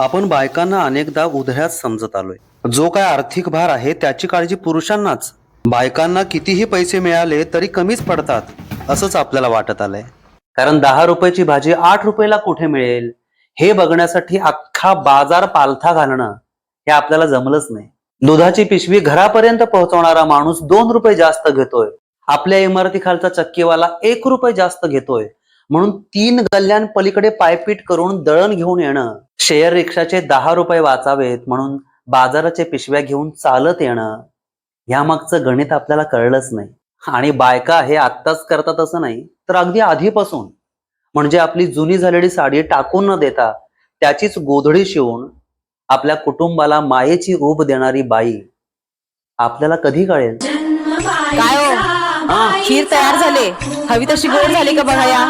आपण बायकांना अनेकदा उधळ्यात समजत आलोय. जो काय आर्थिक भार आहे त्याची काळजी पुरुषांनाच. बायकांना कितीही पैसे मिळाले तरी कमीच पडतात असंच आपल्याला वाटत आलंय. कारण 10 रुपयाची भाजी 8 रुपयाला कुठे मिळेल हे बघण्यासाठी अख्खा बाजार पालथा घालणं हे आपल्याला जमलंच नाही. दुधाची पिशवी घरापर्यंत पोहोचवणारा माणूस 2 रुपये जास्त घेतोय. आपल्या इमारतीखालचा चक्कीवाला 1 रुपये जास्त घेतोय. म्हणून 3 गल्ल्यां पलीकडे पायपीट करून दळण घेऊन येणं, शेअर रिक्षाचे 10 रुपये वाचावेत म्हणून बाजाराचे पिशव्या घेऊन चालत येणं, यामागचं गणित आपल्याला कळलंच नाही. आणि बायका हे आत्ताच करतात असं नाही, तर अगदी आधीपासून. म्हणजे आपली जुनी झालेली साडी टाकून न देता त्याचीच गोधडी शिवून आपल्या कुटुंबाला मायेची ऊब देणारी बाई आपल्याला कधी कळेल? काय हो, खीर तयार झाले, हवी तशी गोड झाली का बघा या.